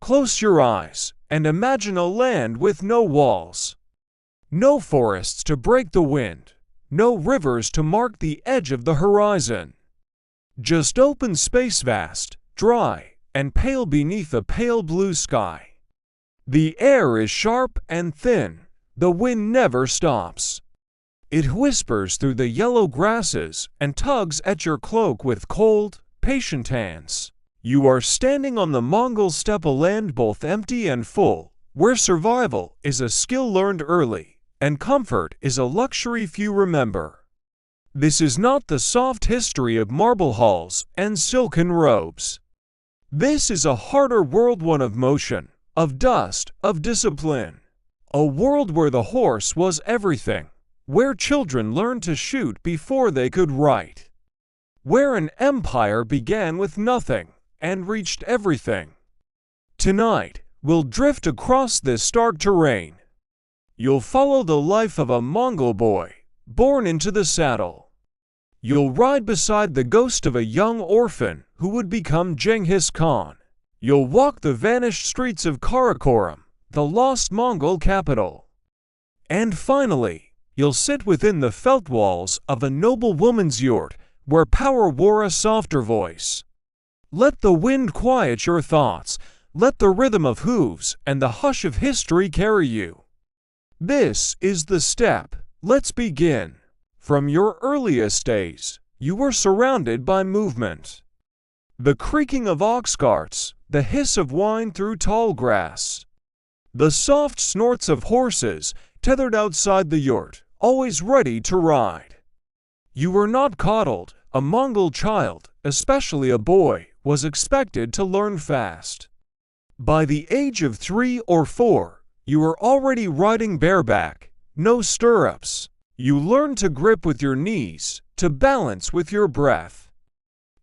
Close your eyes and imagine a land with no walls. No forests to break the wind, no rivers to mark the edge of the horizon. Just open space, vast, dry, and pale beneath a pale blue sky. The air is sharp and thin, the wind never stops. It whispers through the yellow grasses and tugs at your cloak with cold, patient hands. You are standing on the Mongol Steppe, land both empty and full, where survival is a skill learned early, and comfort is a luxury few remember. This is not the soft history of marble halls and silken robes. This is a harder world, one of motion, of dust, of discipline. A world where the horse was everything, where children learned to shoot before they could write, where an empire began with nothing and reached everything. Tonight, we'll drift across this stark terrain. You'll follow the life of a Mongol boy, born into the saddle. You'll ride beside the ghost of a young orphan who would become Genghis Khan. You'll walk the vanished streets of Karakorum, the lost Mongol capital. And finally, you'll sit within the felt walls of a noblewoman's yurt, where power wore a softer voice. Let the wind quiet your thoughts, let the rhythm of hooves and the hush of history carry you. This is the steppe. Let's begin. From your earliest days, you were surrounded by movement. The creaking of ox carts, the hiss of wine through tall grass. The soft snorts of horses tethered outside the yurt, always ready to ride. You were not coddled. A Mongol child, especially a boy, was expected to learn fast. By the age of 3 or 4, you were already riding bareback, no stirrups. You learned to grip with your knees, to balance with your breath.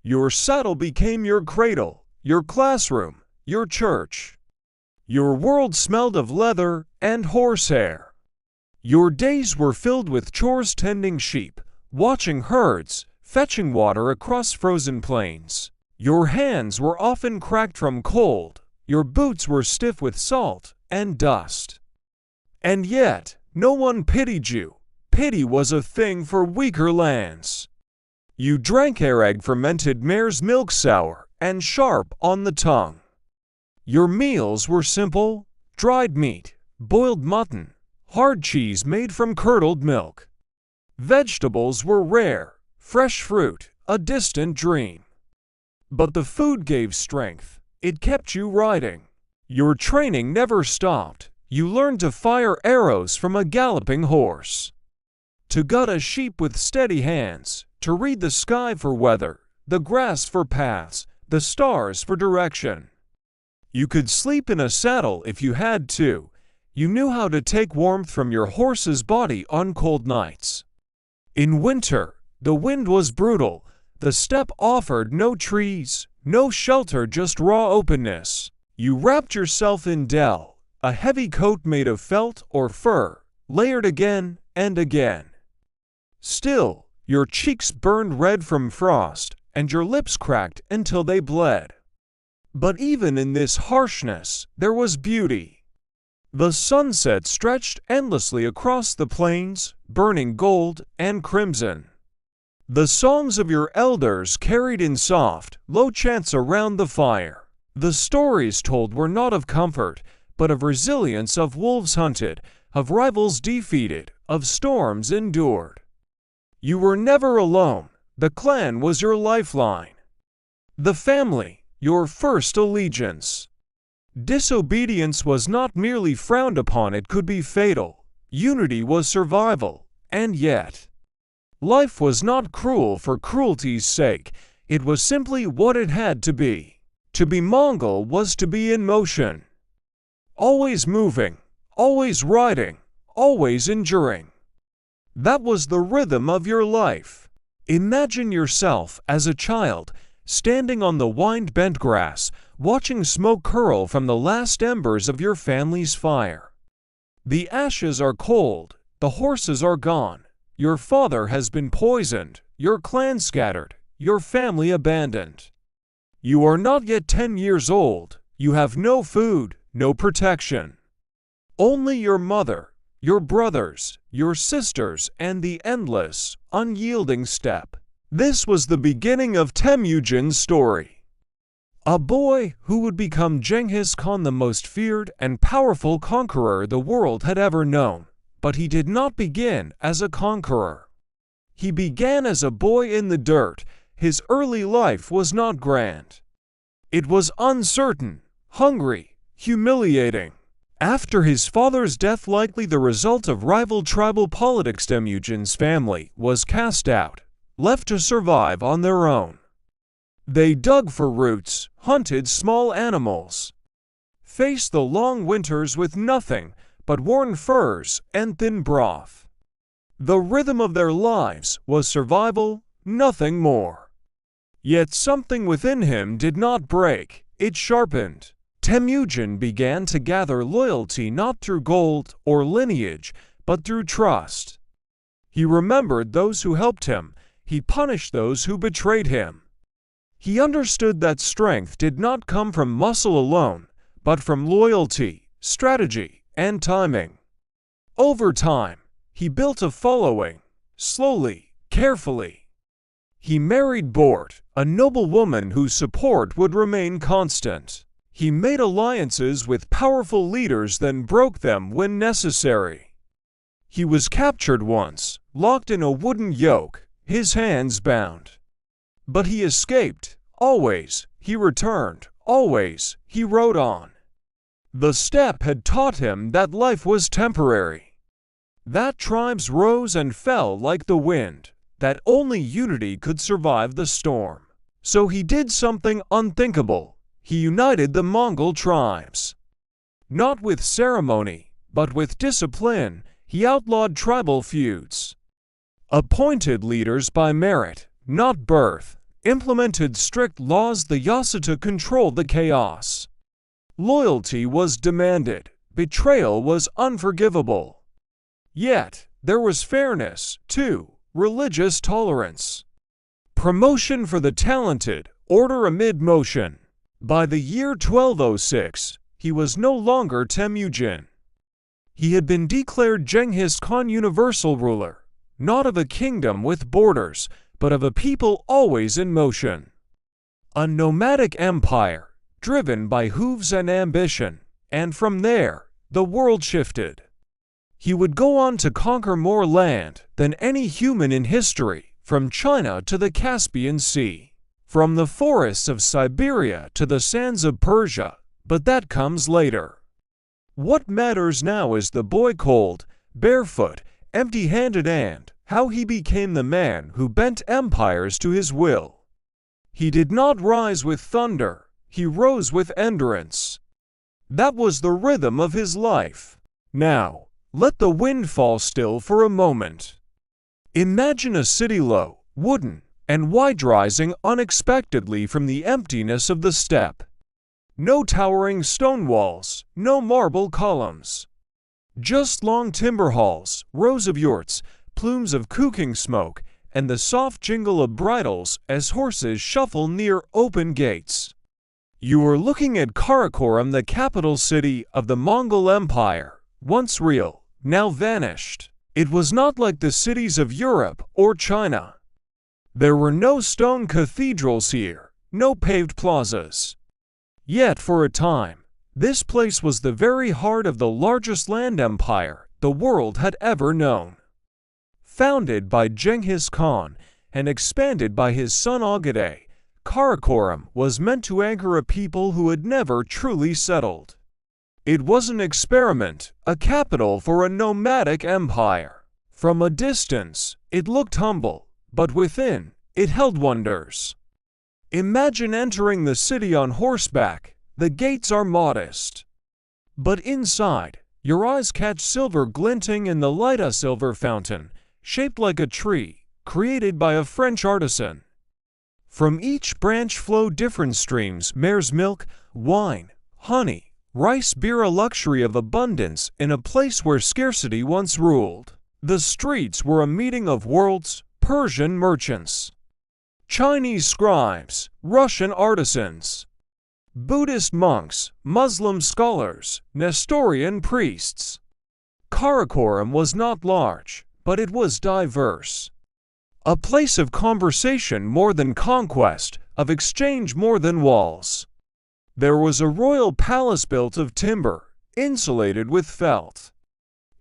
Your saddle became your cradle, your classroom, your church. Your world smelled of leather and horsehair. Your days were filled with chores, tending sheep, watching herds, fetching water across frozen plains. Your hands were often cracked from cold, your boots were stiff with salt and dust. And yet, no one pitied you. Pity was a thing for weaker lands. You drank egg fermented mare's milk, sour and sharp on the tongue. Your meals were simple: dried meat, boiled mutton, hard cheese made from curdled milk. Vegetables were rare, fresh fruit, a distant dream. But the food gave strength. It kept you riding. Your training never stopped. You learned to fire arrows from a galloping horse, to gut a sheep with steady hands, to read the sky for weather, the grass for paths, the stars for direction. You could sleep in a saddle if you had to. You knew how to take warmth from your horse's body on cold nights. In winter, the wind was brutal. The steppe offered no trees, no shelter, just raw openness. You wrapped yourself in dell, a heavy coat made of felt or fur, layered again and again. Still, your cheeks burned red from frost, and your lips cracked until they bled. But even in this harshness, there was beauty. The sunset stretched endlessly across the plains, burning gold and crimson. The songs of your elders carried in soft, low chants around the fire. The stories told were not of comfort, but of resilience, of wolves hunted, of rivals defeated, of storms endured. You were never alone. The clan was your lifeline. The family, your first allegiance. Disobedience was not merely frowned upon, it could be fatal. Unity was survival, and yet life was not cruel for cruelty's sake. It was simply what it had to be. To be Mongol was to be in motion. Always moving, always riding, always enduring. That was the rhythm of your life. Imagine yourself as a child, standing on the wind-bent grass, watching smoke curl from the last embers of your family's fire. The ashes are cold, the horses are gone, your father has been poisoned, your clan scattered, your family abandoned. You are not yet 10 years old, You have no food, no protection. Only your mother, your brothers, your sisters, and the endless, unyielding steppe. This was the beginning of Temujin's story. A boy who would become Genghis Khan, the most feared and powerful conqueror the world had ever known. But he did not begin as a conqueror. He began as a boy in the dirt. His early life was not grand. It was uncertain, hungry, humiliating. After his father's death, likely the result of rival tribal politics, Temujin's family was cast out, left to survive on their own. They dug for roots, hunted small animals, faced the long winters with nothing but worn furs and thin broth. The rhythm of their lives was survival, nothing more. Yet something within him did not break, it sharpened. Temujin began to gather loyalty not through gold or lineage, but through trust. He remembered those who helped him, he punished those who betrayed him. He understood that strength did not come from muscle alone, but from loyalty, strategy, and timing. Over time, he built a following, slowly, carefully. He married Bort, a noblewoman whose support would remain constant. He made alliances with powerful leaders, then broke them when necessary. He was captured once, locked in a wooden yoke, his hands bound. But he escaped, always, he returned, always, he rode on. The steppe had taught him that life was temporary, that tribes rose and fell like the wind, that only unity could survive the storm. So he did something unthinkable. He united the Mongol tribes. Not with ceremony, but with discipline, he outlawed tribal feuds. Appointed leaders by merit, not birth, implemented strict laws. The Yasuta controlled the chaos. Loyalty was demanded, betrayal was unforgivable. Yet, there was fairness, too, religious tolerance. Promotion for the talented, order amid motion. By the year 1206, he was no longer Temujin. He had been declared Genghis Khan, universal ruler, not of a kingdom with borders, but of a people always in motion. A nomadic empire, driven by hooves and ambition, and from there, the world shifted. He would go on to conquer more land than any human in history, from China to the Caspian Sea. From the forests of Siberia to the sands of Persia, but that comes later. What matters now is the boy, cold, barefoot, empty-handed, and how he became the man who bent empires to his will. He did not rise with thunder, he rose with endurance. That was the rhythm of his life. Now, let the wind fall still for a moment. Imagine a city, low, wooden, and wide, rising unexpectedly from the emptiness of the steppe. No towering stone walls, no marble columns. Just long timber halls, rows of yurts, plumes of cooking smoke, and the soft jingle of bridles as horses shuffle near open gates. You were looking at Karakorum, the capital city of the Mongol Empire, once real, now vanished. It was not like the cities of Europe or China. There were no stone cathedrals here, no paved plazas. Yet for a time, this place was the very heart of the largest land empire the world had ever known. Founded by Genghis Khan and expanded by his son Ogedei, Karakorum was meant to anchor a people who had never truly settled. It was an experiment, a capital for a nomadic empire. From a distance, it looked humble, but within, it held wonders. Imagine entering the city on horseback. The gates are modest. But inside, your eyes catch silver glinting in the light, a silver fountain, shaped like a tree, created by a French artisan. From each branch flow different streams: mare's milk, wine, honey, rice, beer, a luxury of abundance in a place where scarcity once ruled. The streets were a meeting of worlds: Persian merchants, Chinese scribes, Russian artisans, Buddhist monks, Muslim scholars, Nestorian priests. Karakorum was not large, but it was diverse. A place of conversation more than conquest, of exchange more than walls. There was a royal palace built of timber, insulated with felt.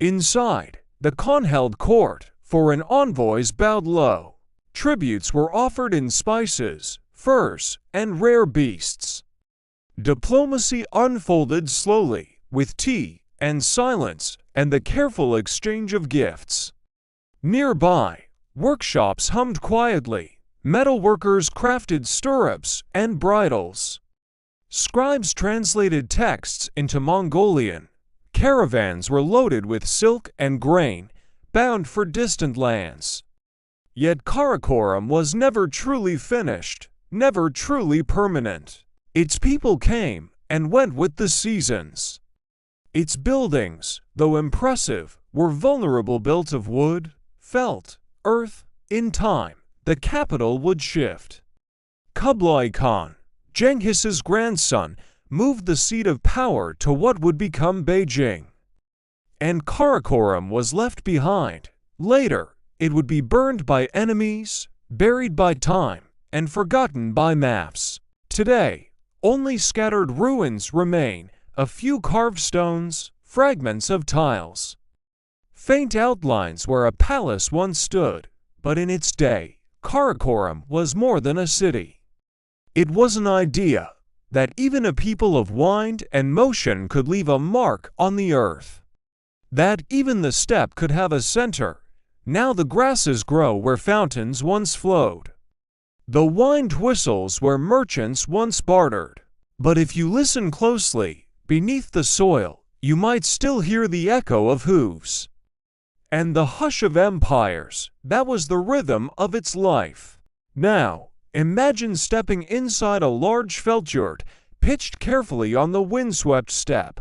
Inside, the Khan held court, foreign envoys bowed low. Tributes were offered in spices, furs, and rare beasts. Diplomacy unfolded slowly, with tea and silence and the careful exchange of gifts. Nearby, workshops hummed quietly. Metalworkers crafted stirrups and bridles. Scribes translated texts into Mongolian. Caravans were loaded with silk and grain, bound for distant lands. Yet Karakorum was never truly finished, never truly permanent. Its people came and went with the seasons. Its buildings, though impressive, were vulnerable, built of wood, felt, earth. In time, the capital would shift. Kublai Khan, Genghis's grandson, moved the seat of power to what would become Beijing. And Karakorum was left behind. Later, it would be burned by enemies, buried by time, and forgotten by maps. Today, only scattered ruins remain, a few carved stones, fragments of tiles. Faint outlines where a palace once stood, but in its day, Karakorum was more than a city. It was an idea that even a people of wind and motion could leave a mark on the earth. That even the steppe could have a center. Now the grasses grow where fountains once flowed. The wind whistles where merchants once bartered. But if you listen closely, beneath the soil, you might still hear the echo of hooves. And the hush of empires, that was the rhythm of its life. Now, imagine stepping inside a large felt yurt, pitched carefully on the windswept steppe.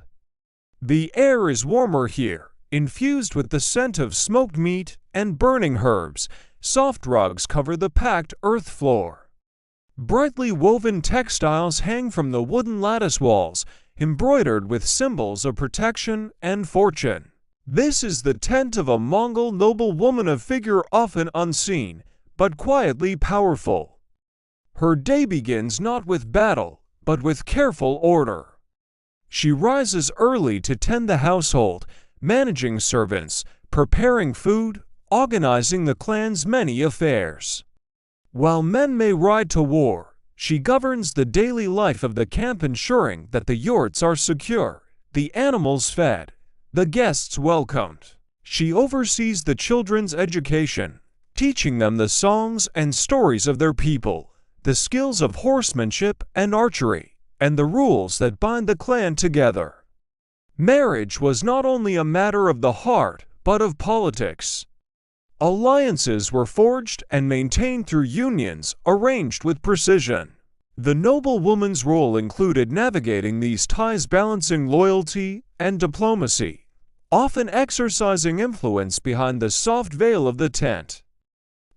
The air is warmer here, infused with the scent of smoked meat and burning herbs. Soft rugs cover the packed earth floor. Brightly woven textiles hang from the wooden lattice walls, embroidered with symbols of protection and fortune. This is the tent of a Mongol noblewoman, a figure often unseen, but quietly powerful. Her day begins not with battle, but with careful order. She rises early to tend the household, managing servants, preparing food, organizing the clan's many affairs. While men may ride to war, she governs the daily life of the camp, ensuring that the yurts are secure, the animals fed, the guests welcomed. She oversees the children's education, teaching them the songs and stories of their people, the skills of horsemanship and archery, and the rules that bind the clan together. Marriage was not only a matter of the heart, but of politics. Alliances were forged and maintained through unions arranged with precision. The noblewoman's role included navigating these ties, balancing loyalty and diplomacy, often exercising influence behind the soft veil of the tent.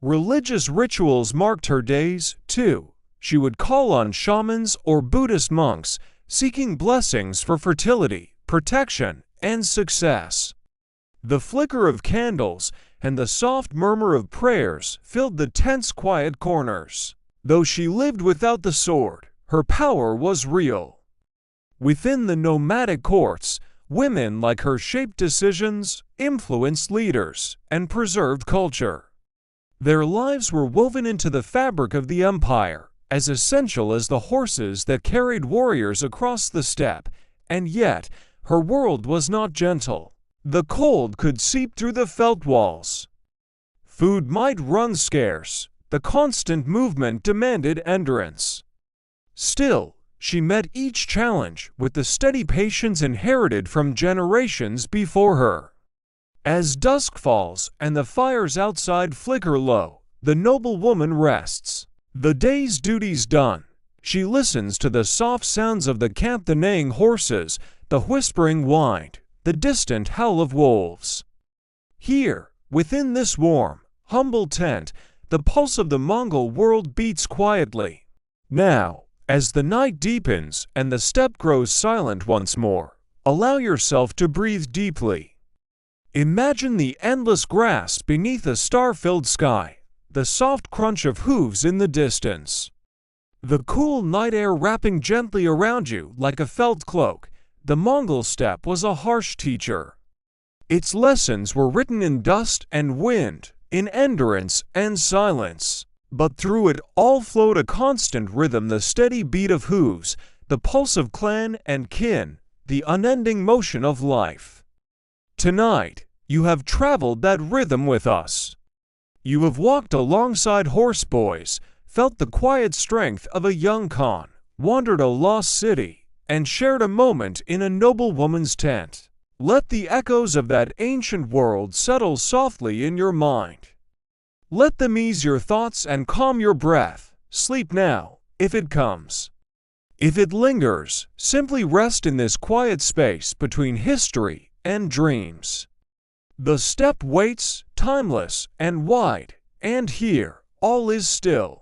Religious rituals marked her days, too. She would call on shamans or Buddhist monks, seeking blessings for fertility, protection, and success. The flicker of candles and the soft murmur of prayers filled the tent's quiet corners. Though she lived without the sword, her power was real. Within the nomadic courts, women like her shaped decisions, influenced leaders, and preserved culture. Their lives were woven into the fabric of the empire, as essential as the horses that carried warriors across the steppe, and yet her world was not gentle. The cold could seep through the felt walls. Food might run scarce. The constant movement demanded endurance. Still, she met each challenge with the steady patience inherited from generations before her. As dusk falls and the fires outside flicker low, the noblewoman rests. The day's duties done, she listens to the soft sounds of the camp, the neighing horses, the whispering wind, the distant howl of wolves. Here, within this warm, humble tent, the pulse of the Mongol world beats quietly. Now, As the night deepens and the steppe grows silent once more, allow yourself to breathe deeply. Imagine the endless grass beneath a star-filled sky, the soft crunch of hooves in the distance. The cool night air wrapping gently around you like a felt cloak. The Mongol steppe was a harsh teacher. Its lessons were written in dust and wind, in endurance and silence. But through it all flowed a constant rhythm, the steady beat of hooves, the pulse of clan and kin, the unending motion of life. Tonight, you have traveled that rhythm with us. You have walked alongside horse boys, felt the quiet strength of a young Khan, wandered a lost city, and shared a moment in a noblewoman's tent. Let the echoes of that ancient world settle softly in your mind. Let them ease your thoughts and calm your breath. Sleep now, if it comes. If it lingers, simply rest in this quiet space between history and dreams. The steppe waits, timeless and wide, and here, all is still.